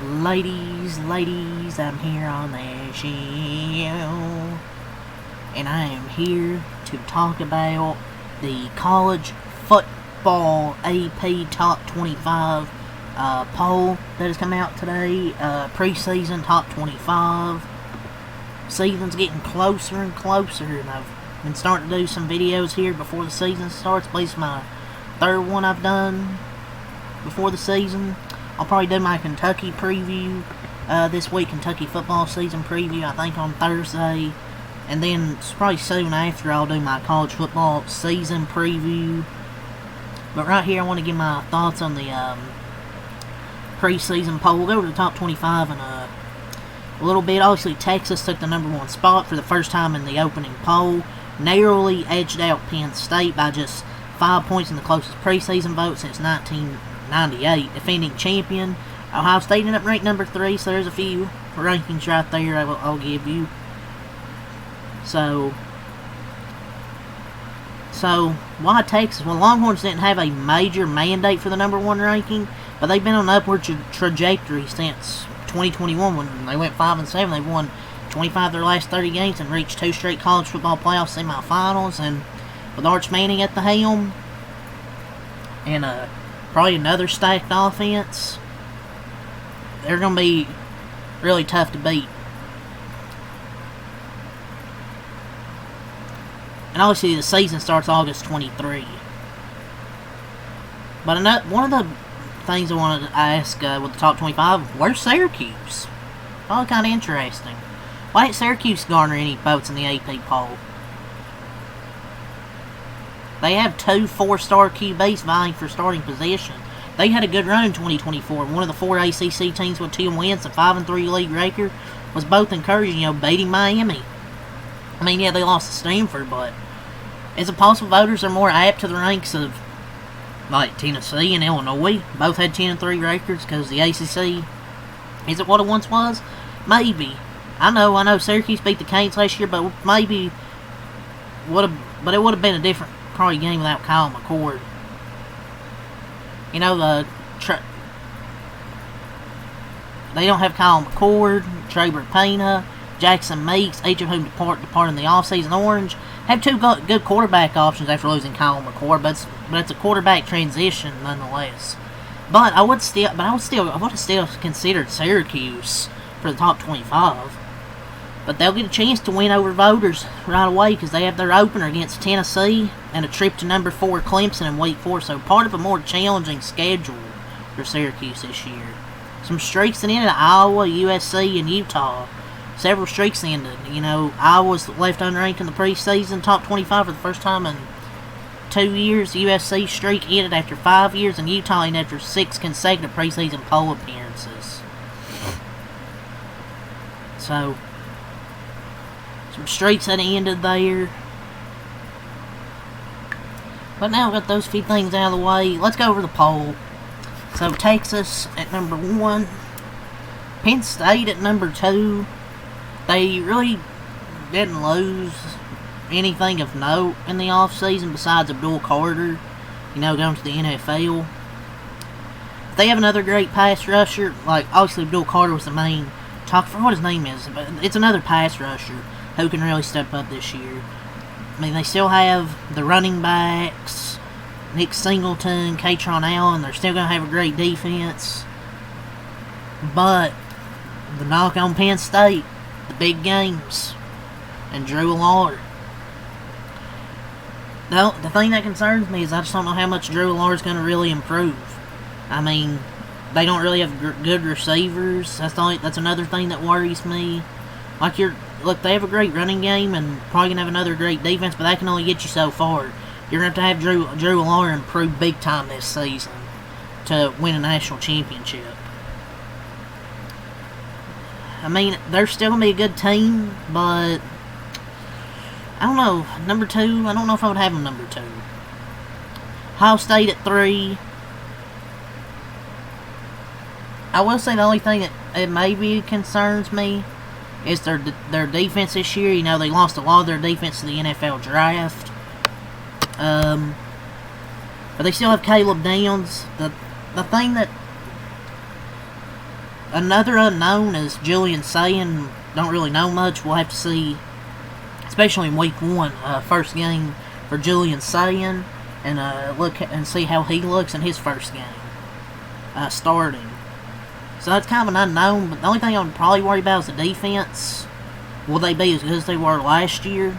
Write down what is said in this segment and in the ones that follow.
Ladies, I'm here on the show, and I am here to talk about the college football AP Top 25 poll that has come out today. Preseason Top 25. Season's getting closer and closer, and I've been starting to do some videos here before the season starts. At least my third one I've done before the season. I'll probably do my Kentucky preview this week, Kentucky football season preview, I think on Thursday. And then probably soon after I'll do my college football season preview. But right here I want to give my thoughts on the preseason poll. We'll go to the top 25 in a little bit. Obviously Texas took the '1 spot for the first time in the opening poll. Narrowly edged out Penn State by just 5 points in the closest preseason vote since 1998. Defending champion Ohio State ended up ranked number 3, so there's a few rankings right there I'll give you. So why Texas? Well, Longhorns didn't have a major mandate for the #1 ranking, but they've been on an upward trajectory since 2021 when they went 5-7. They won 25 of their last 30 games and reached 2 straight college football playoff semifinals. And with Arch Manning at the helm and probably another stacked offense, they're going to be really tough to beat. And obviously the season starts August 23. But one of the things I wanted to ask with the top 25, where's Syracuse? Oh, kind of interesting. Why didn't Syracuse garner any votes in the AP poll? They have 2 4-star QBs vying for starting position. They had a good run in 2024. One of the 4 ACC teams with 10 wins, a 5-3 league record, was both encouraging, beating Miami. I mean, yeah, they lost to Stanford, but is it possible voters are more apt to the ranks of, like, Tennessee and Illinois? Both had 10-3 records because the ACC, is it what it once was? Maybe. I know Syracuse beat the Canes last year, but maybe it would have been a different probably game without Kyle McCord. They don't have Kyle McCord, Traber Pena, Jackson Meeks, each of whom departed in the offseason. Orange have 2 good quarterback options after losing Kyle McCord, but it's a quarterback transition nonetheless. But I would have still considered Syracuse for the top 25. But they'll get a chance to win over voters right away because they have their opener against Tennessee and a trip to number 4 Clemson in week 4. So part of a more challenging schedule for Syracuse this year. Some streaks that ended: Iowa, USC, and Utah. Several streaks ended. Iowa was left unranked in the preseason top 25 for the first time in 2 years. USC streak ended after 5 years, and Utah ended after 6 consecutive preseason poll appearances. So some streaks that ended there. But now we've got those few things out of the way. Let's go over the poll. So Texas at number 1. Penn State at number 2. They really didn't lose anything of note in the offseason besides Abdul Carter, going to the NFL. They have another great pass rusher. Like, obviously Abdul Carter was the main talk for what his name is, but it's another pass rusher who can really step up this year. I mean, they still have the running backs, Nick Singleton, Katron Allen. They're still going to have a great defense. But the knock on Penn State, the big games, and Drew Allard. Now, the thing that concerns me is I just don't know how much Drew Allard is going to really improve. I mean, they don't really have good receivers. That's another thing that worries me. Look, they have a great running game and probably going to have another great defense, but that can only get you so far. You're going to have Drew Allard improve big time this season to win a national championship. I mean, they're still going to be a good team, but I don't know. Number 2, I don't know if I would have them number 2. Ohio State at 3. I will say the only thing that maybe concerns me is their defense this year. They lost a lot of their defense to the NFL draft. But they still have Caleb Downs. The thing that Another unknown is Julian Sayin. Don't really know much. We'll have to see, especially in week 1, first game for Julian Sayin, and look and see how he looks in his first game starting. So that's kind of an unknown. But the only thing I'm probably worried about is the defense. Will they be as good as they were last year?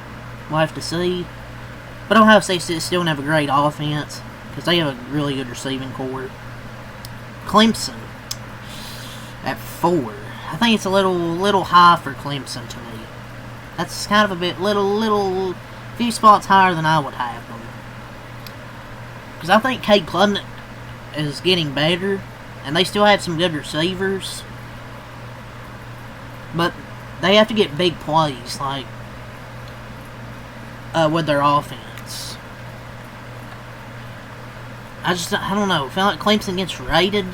We'll have to see. But Ohio State still don't have a great offense because they have a really good receiving core. Clemson at 4. I think it's a little high for Clemson to me. That's kind of a bit little few spots higher than I would have them. Because I think Cade Klubnik is getting better, and they still have some good receivers. But they have to get big plays, like with their offense. I don't know. I feel like Clemson gets rated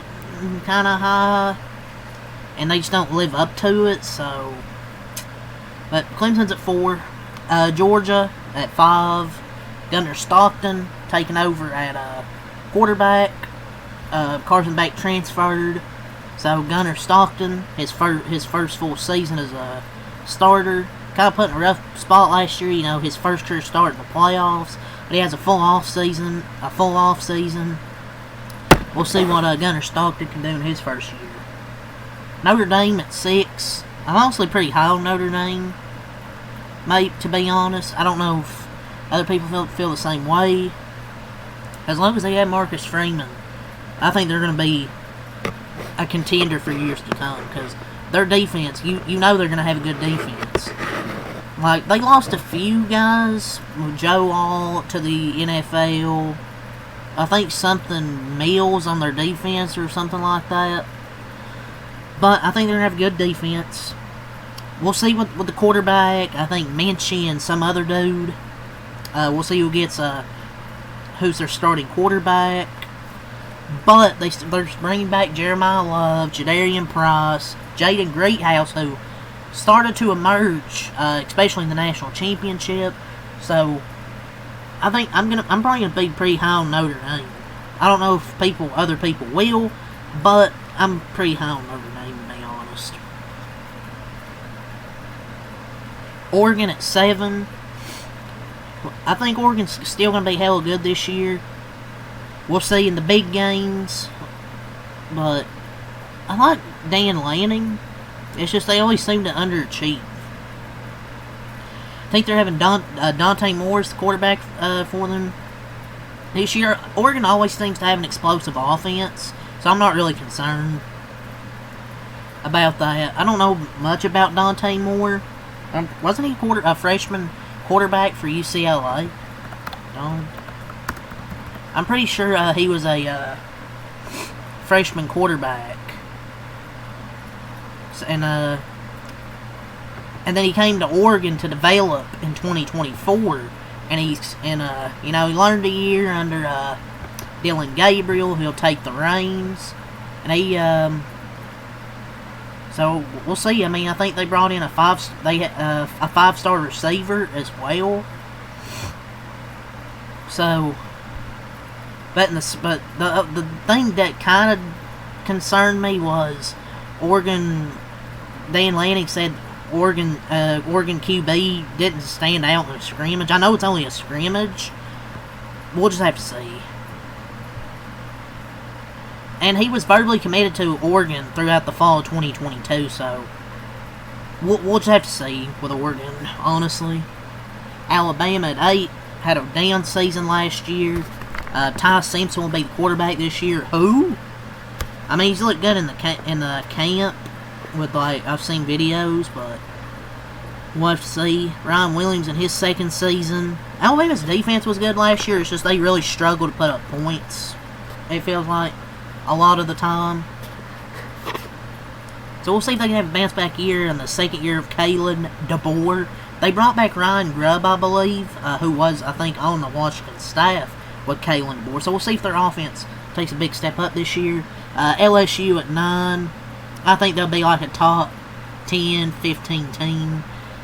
kind of high, and they just don't live up to it. So, but Clemson's at 4. Georgia at 5. Gunnar Stockton taking over at quarterback. Carson Beck transferred. So Gunnar Stockton, his first full season as a starter, kind of put in a rough spot last year. You know, his first career start in the playoffs, but he has a full off season. We'll see what Gunnar Stockton can do in his first year. Notre Dame at 6. I'm honestly pretty high on Notre Dame, mate. To be honest, I don't know if other people feel the same way. As long as they have Marcus Freeman, I think they're going to be a contender for years to come, because their defense, you know they're going to have a good defense. Like, they lost a few guys, Joe Alt to the NFL, I think something Mills on their defense or something like that, but I think they're going to have a good defense. We'll see with the quarterback. I think Minchie and some other dude. We'll see who's their starting quarterback. But they're bringing back Jeremiah Love, Jadarian Price, Jaden Greathouse, who started to emerge, especially in the national championship. So I think I'm probably gonna be pretty high on Notre Dame. I don't know if other people will, but I'm pretty high on Notre Dame, to be honest. Oregon at 7. I think Oregon's still gonna be hella good this year. We'll see in the big games, but I like Dan Lanning. It's just they always seem to underachieve. I think they're having Dante Moore as the quarterback for them this year. Oregon always seems to have an explosive offense, so I'm not really concerned about that. I don't know much about Dante Moore. Wasn't he a freshman quarterback for UCLA? I'm pretty sure he was a freshman quarterback, and then he came to Oregon to develop in 2024, and he learned a year under Dylan Gabriel. He'll take the reins, and so we'll see. I mean, I think they brought in a 5-star receiver as well. So. But the thing that kind of concerned me was Oregon. Dan Lanning said Oregon QB didn't stand out in a scrimmage. I know it's only a scrimmage. We'll just have to see. And he was verbally committed to Oregon throughout the fall of 2022. So we'll just have to see with Oregon. Honestly, Alabama at 8 had a down season last year. Ty Simpson will be the quarterback this year. Who? I mean, he's looked good in the camp with, like, I've seen videos, but we'll have to see. Ryan Williams in his second season. Alabama's defense was good last year. It's just they really struggled to put up points, it feels like, a lot of the time. So we'll see if they can have a bounce back year in the second year of Kalen DeBoer. They brought back Ryan Grubb, I believe, who was, I think, on the Washington staff with Kalen DeBoer. So we'll see if their offense takes a big step up this year. LSU at 9. I think they'll be like a top 10, 15 team.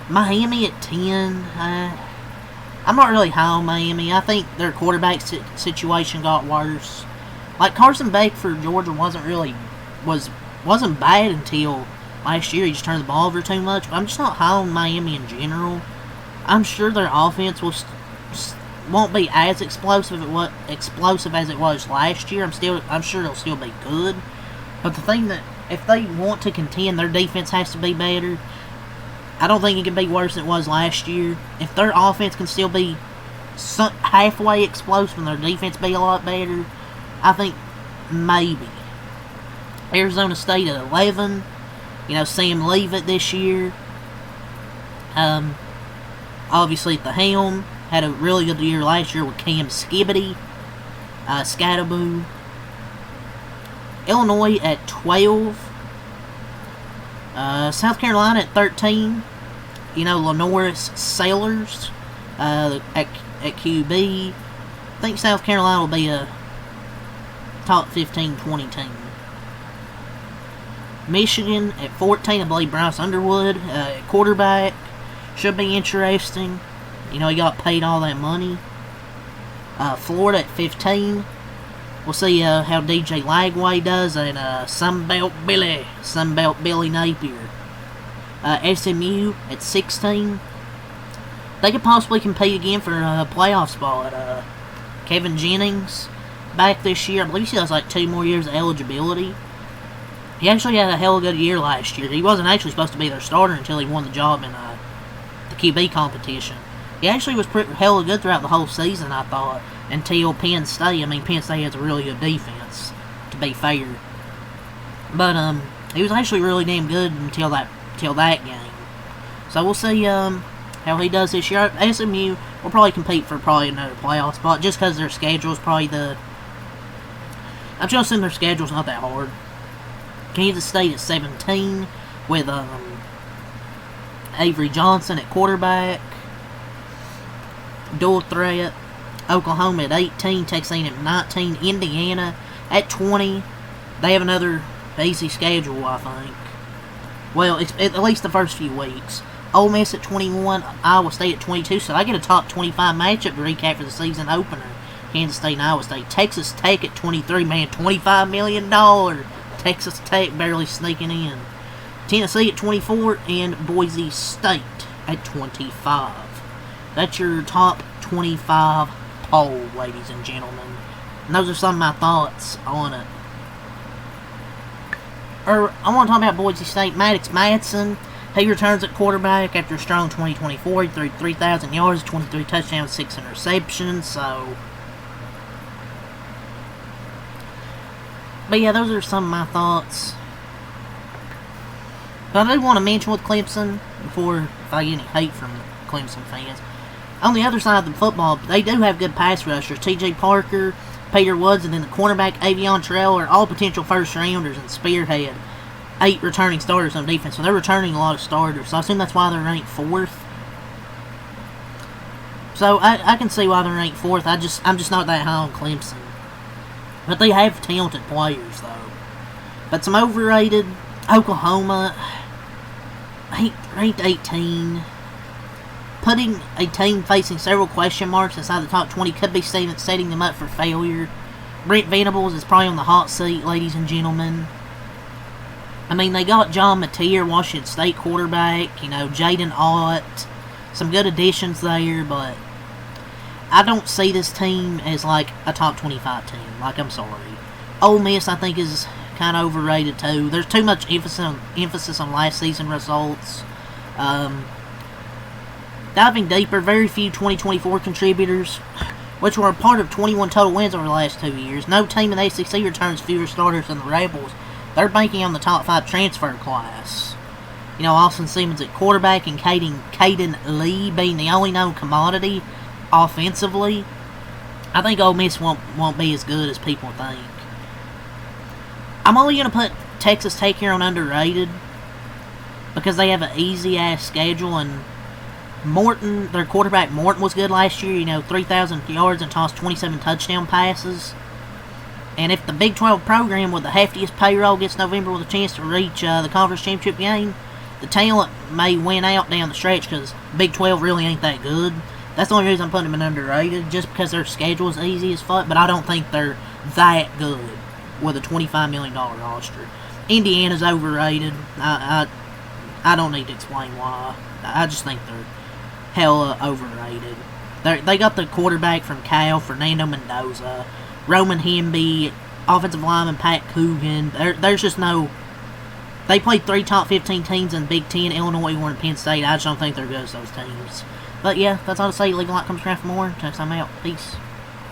Miami at 10. I'm not really high on Miami. I think their quarterback situation got worse. Like, Carson Beck for Georgia was wasn't bad until last year. He just turned the ball over too much. But I'm just not high on Miami in general. I'm sure their offense won't be as explosive as it was last year. I'm sure it'll still be good. But the thing that if they want to contend, their defense has to be better. I don't think it can be worse than it was last year. If their offense can still be halfway explosive and their defense be a lot better, I think maybe. Arizona State at 11. Sam Leavitt this year. Obviously at the helm. Had a really good year last year with Cam Skibbity. Scatterboo. Illinois at 12. South Carolina at 13. Lenoris Sailors at QB. I think South Carolina will be a top 15-20 team. Michigan at 14, I believe Bryce Underwood quarterback. Should be interesting. He got paid all that money. Florida at 15. We'll see how DJ Lagway does and Sunbelt Billy Napier. SMU at 16. They could possibly compete again for a playoff spot. Kevin Jennings back this year. I believe he has like 2 more years of eligibility. He actually had a hell of a good year last year. He wasn't actually supposed to be their starter until he won the job in the QB competition. He actually was hella good throughout the whole season, I thought, until Penn State. Penn State has a really good defense, to be fair. But he was actually really damn good until that game. So we'll see how he does this year. SMU will probably compete for another playoff spot, just because their schedule is probably I'm just assuming their schedule's not that hard. Kansas State at 17 with Avery Johnson at quarterback. Dual threat. Oklahoma at 18, Texas A&M at 19, Indiana at 20. They have another easy schedule, I think. Well, at least the first few weeks. Ole Miss at 21, Iowa State at 22, so I get a top 25 matchup to recap for the season opener. Kansas State and Iowa State. Texas Tech at 23, man, $25 million. Texas Tech barely sneaking in. Tennessee at 24, and Boise State at 25. That's your top 25 poll, ladies and gentlemen. And those are some of my thoughts on it. I want to talk about Boise State. Maddox Madsen, he returns at quarterback after a strong 2024. He threw 3,000 yards, 23 touchdowns, 6 interceptions. So, but yeah, those are some of my thoughts. But I do want to mention with Clemson, before if I get any hate from Clemson fans, on the other side of the football, they do have good pass rushers. T.J. Parker, Peter Woods, and then the cornerback Avion Terrell are all potential first-rounders, and Spearhead, 8 returning starters on defense. So they're returning a lot of starters. So I assume that's why they're ranked 4th. So I can see why they're ranked 4th. I'm just not that high on Clemson. But they have talented players, though. But some overrated, Oklahoma, ranked 18. Putting a team facing several question marks inside the top 20 could be setting them up for failure. Brent Venables is probably on the hot seat, ladies and gentlemen. They got John Mateer, Washington State quarterback, Jaden Ott, some good additions there, but I don't see this team as like a top 25 team. I'm sorry. Ole Miss, I think, is kind of overrated too. There's too much emphasis on last season results. Diving deeper, very few 2024 contributors, which were a part of 21 total wins over the last 2 years. No team in the ACC returns fewer starters than the Rebels. They're banking on the top 5 transfer class. Austin Simmons at quarterback and Caden Lee being the only known commodity offensively. I think Ole Miss won't be as good as people think. I'm only going to put Texas Tech here on underrated because they have an easy-ass schedule, and Morton, their quarterback Morton, was good last year, 3,000 yards and tossed 27 touchdown passes. And if the Big 12 program with the heftiest payroll gets November with a chance to reach the conference championship game, the talent may win out down the stretch because Big 12 really ain't that good. That's the only reason I'm putting them in underrated, just because their schedule is easy as fuck, but I don't think they're that good with a $25 million roster. Indiana's overrated. I don't need to explain why. I just think they're hella overrated. They got the quarterback from Cal, Fernando Mendoza, Roman Hemby, offensive lineman Pat Coogan. There's just no. They played 3 top 15 teams in Big Ten, Illinois, and Penn State. I just don't think they're good as those teams. But yeah, that's all to say. Legal Outcomes Craft for more. Check them out. Peace.